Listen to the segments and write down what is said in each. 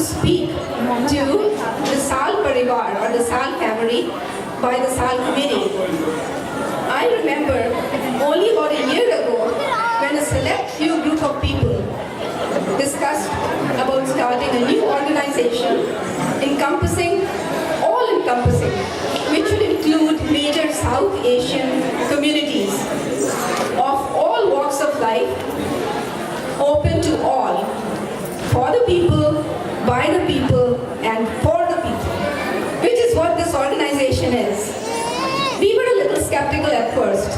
speak to the Sal Parivar or the Sal family by the Sal committee. I remember only about a year ago when a select few group of people discussed about starting a new organization all-encompassing, which would include major South Asian communities of all walks of life, open to all, for the people, by the people, and for the people, which is what this organization is. We were a little skeptical at first,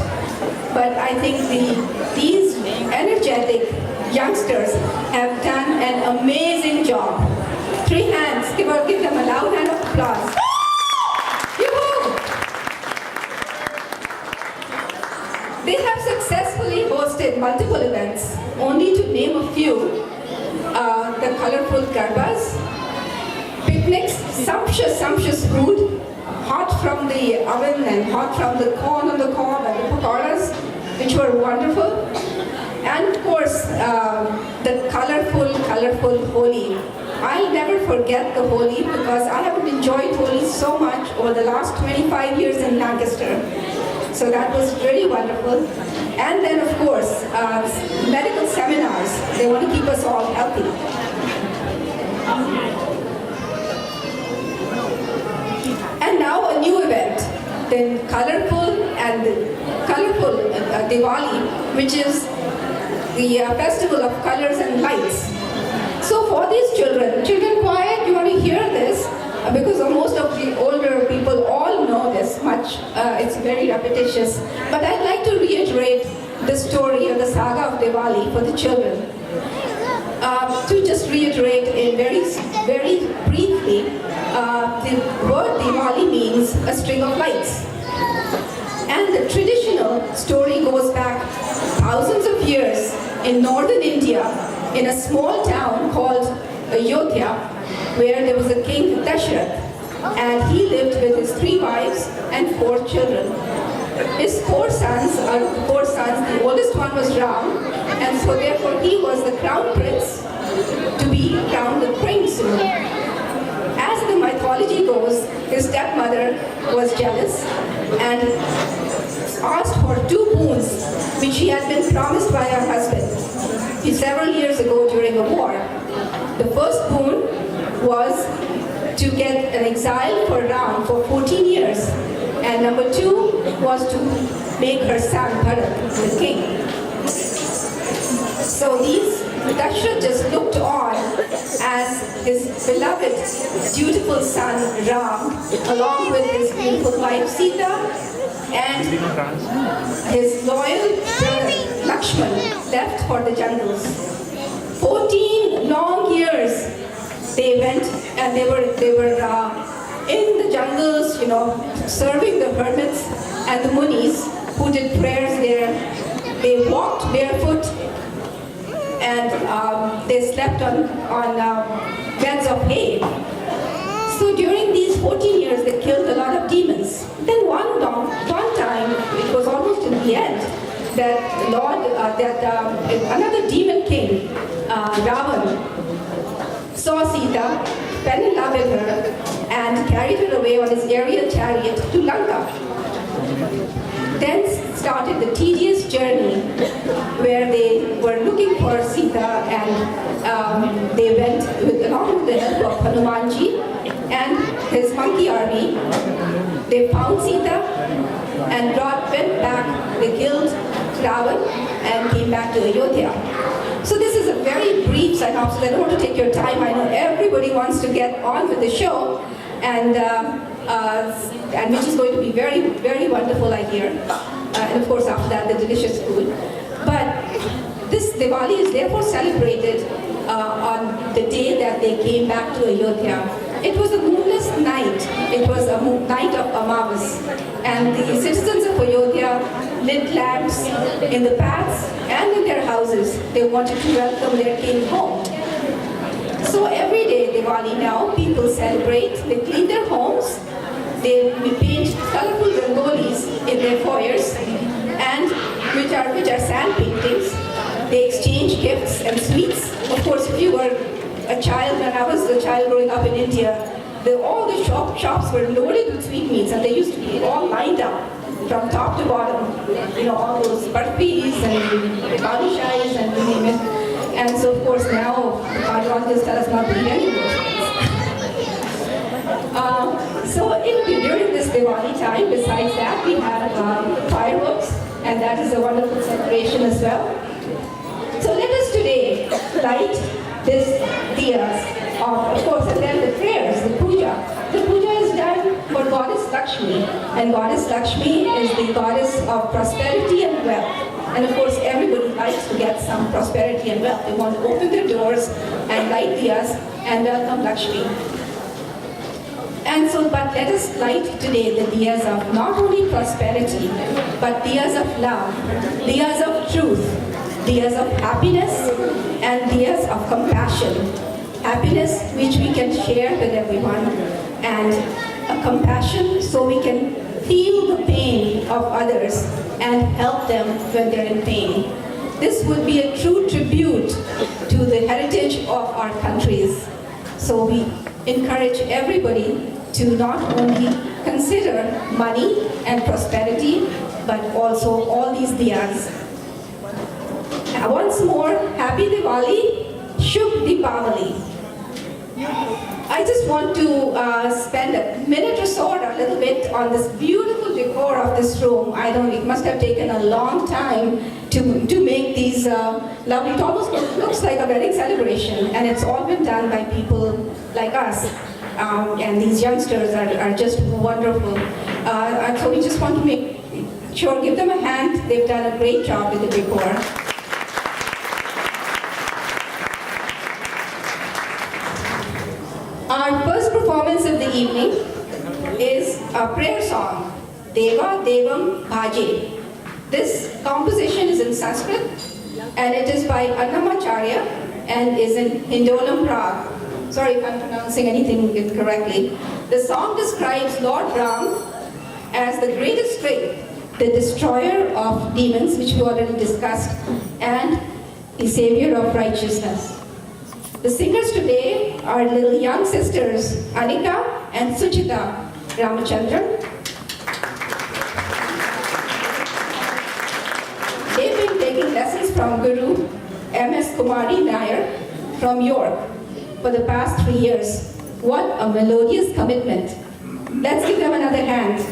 but I think these energetic youngsters have done an amazing job. 3 hands, give them a loud hand of applause. Yoo-hoo! They have successfully hosted multiple events, only to name a few. The colorful garbas, picnics, sumptuous food, hot from the oven and hot from the corn on the cob and the pakoras, which were wonderful. And of course, the colorful Holi. I'll never forget the Holi because I have enjoyed Holi so much over the last 25 years in Lancaster. So that was really wonderful. And then of course, medical seminars. They want to keep us all healthy. And now a new event, the colorful Diwali, which is the festival of colors and lights. So for these children, quiet, you want to hear this, because most of the older people all know this much. It's very repetitious. But I'd like to reiterate the story of the saga of Diwali for the children. To just reiterate in very briefly, the word Diwali means a string of lights. And the traditional story goes back thousands of years in northern India, in a small town called Ayodhya, where there was a king Dashrath, and he lived with his 3 wives and 4 children. His 4 sons, the oldest one was Ram, and so therefore he was the crown prince to be crowned the prince soon. As the mythology goes, his stepmother was jealous and asked for 2 boons which she had been promised by her husband several years ago during a war. The first boon was to get an exile for Ram for 14 years, and number 2 was to make her son Bharat the king. So Dashrath just looked on as his beloved, dutiful son Ram, along with his beautiful wife Sita, and his loyal brother Lakshman left for the jungles. 14 long years they went, and they were in the jungles, serving the hermits and the munis who did prayers there. They walked barefoot, and they slept on beds of hay. So during these 14 years, they killed a lot of demons. Then one time, it was almost in the end, that another demon king, Ravan, saw Sita, fell in love with her, and carried her away on his aerial chariot to Lanka. Then started the tedious journey where they were looking for Sita, and they went along with the help of Hanumanji and his monkey army. They found Sita and went back. They killed Ravan and came back to Ayodhya. So this is a very brief synopsis. I don't want to take your time. I know everybody wants to get on with the show, and which is going to be very, very wonderful, I hear. And of course, after that, the delicious food. But this Diwali is therefore celebrated on the day that they came back to Ayodhya. It was a moonless night. It was a night of Amavas. And the citizens of Ayodhya lit lamps in the paths and in their houses. They wanted to welcome their king home. So every day, Diwali now, people celebrate. They clean their homes. They paint colorful rangolis in their foyers, and which are sand paintings. They exchange gifts and sweets. Of course, if you were a child when I I was a child growing up in India, all the shops were loaded with sweetmeats, and they used to be all lined up from top to bottom. All those barfis and balishais and you name it. And so, of course, now cardiologists tell us not to eat any of those things. During this Diwali time, besides that, we have fireworks, and that is a wonderful celebration as well. So let us today light this diyas of course, and then the prayers, the puja. The puja is done for Goddess Lakshmi, and Goddess Lakshmi is the goddess of prosperity and wealth. And of course, everybody likes to get some prosperity and wealth. They want to open their doors and light diyas and welcome Lakshmi. But let us light today the diyas of not only prosperity, but diyas of love, diyas of truth, diyas of happiness, and diyas of compassion. Happiness which we can share with everyone, and a compassion so we can feel the pain of others and help them when they're in pain. This would be a true tribute to the heritage of our countries. So we encourage everybody to not only consider money and prosperity, but also all these diyas. Once more, Happy Diwali, Shubh Deepavali. I just want to spend a minute or so, or a little bit, on this beautiful decor of this room. I know it must have taken a long time to make these lovely, it almost looks like a wedding celebration, and it's all been done by people like us. And these youngsters are just wonderful. So we just want to make sure, give them a hand. They've done a great job with the decor. Our first performance of the evening is a prayer song, Deva Devam Bhaje. This composition is in Sanskrit, and it is by Annamacharya and is in Hindolam, Prague. Sorry if I'm pronouncing anything incorrectly. The song describes Lord Ram as the greatest strength, the destroyer of demons, which we already discussed, and the savior of righteousness. The singers today are little young sisters, Anika and Suchita Ramachandran. They've been taking lessons from Guru M.S. Kumari Nair from York for the past 3 years. What a melodious commitment. Let's give them another hand.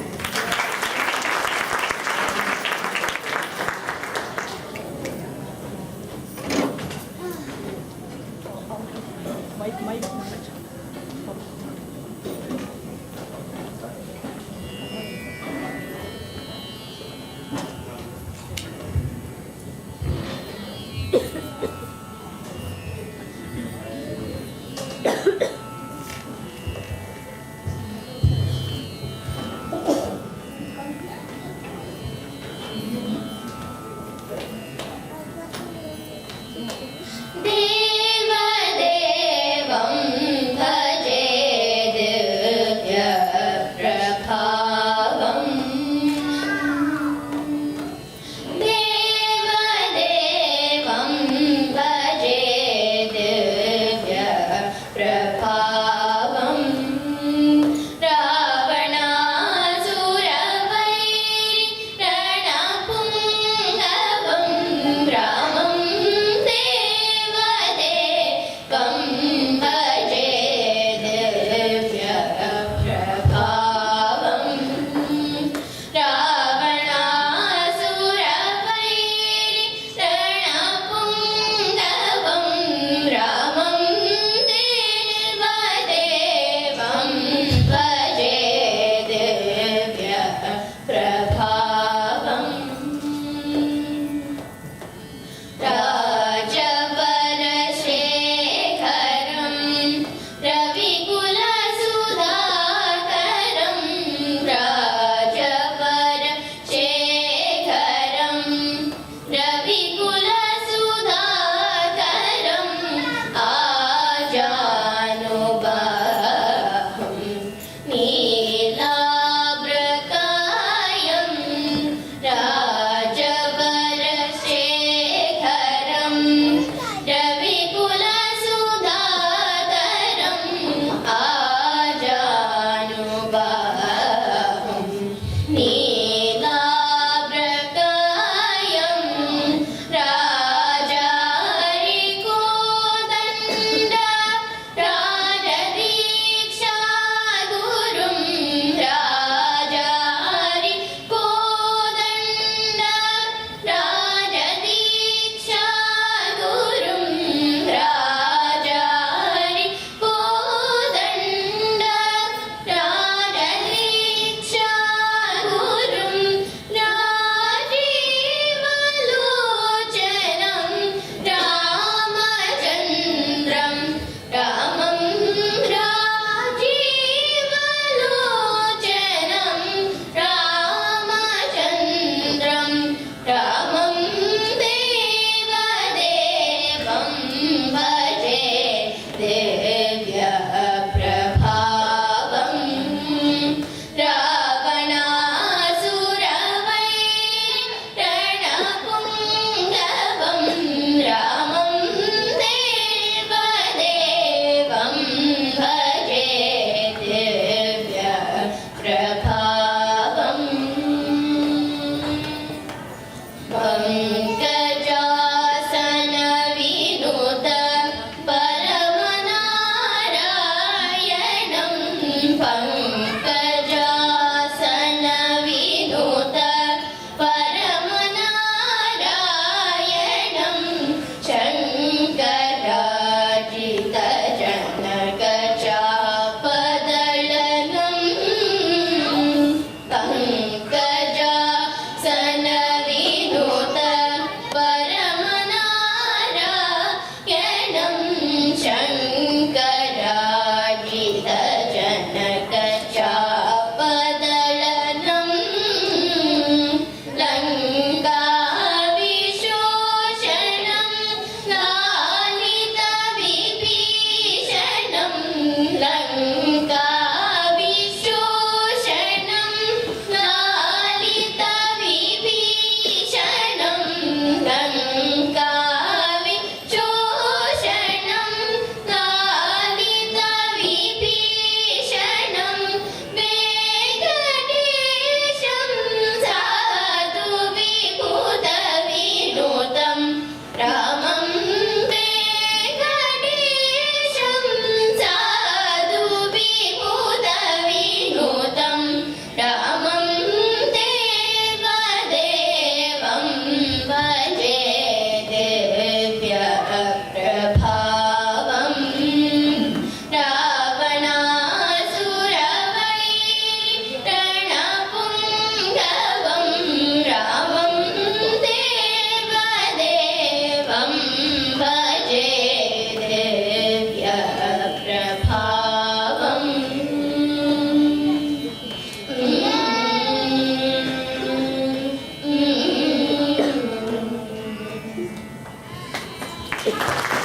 you.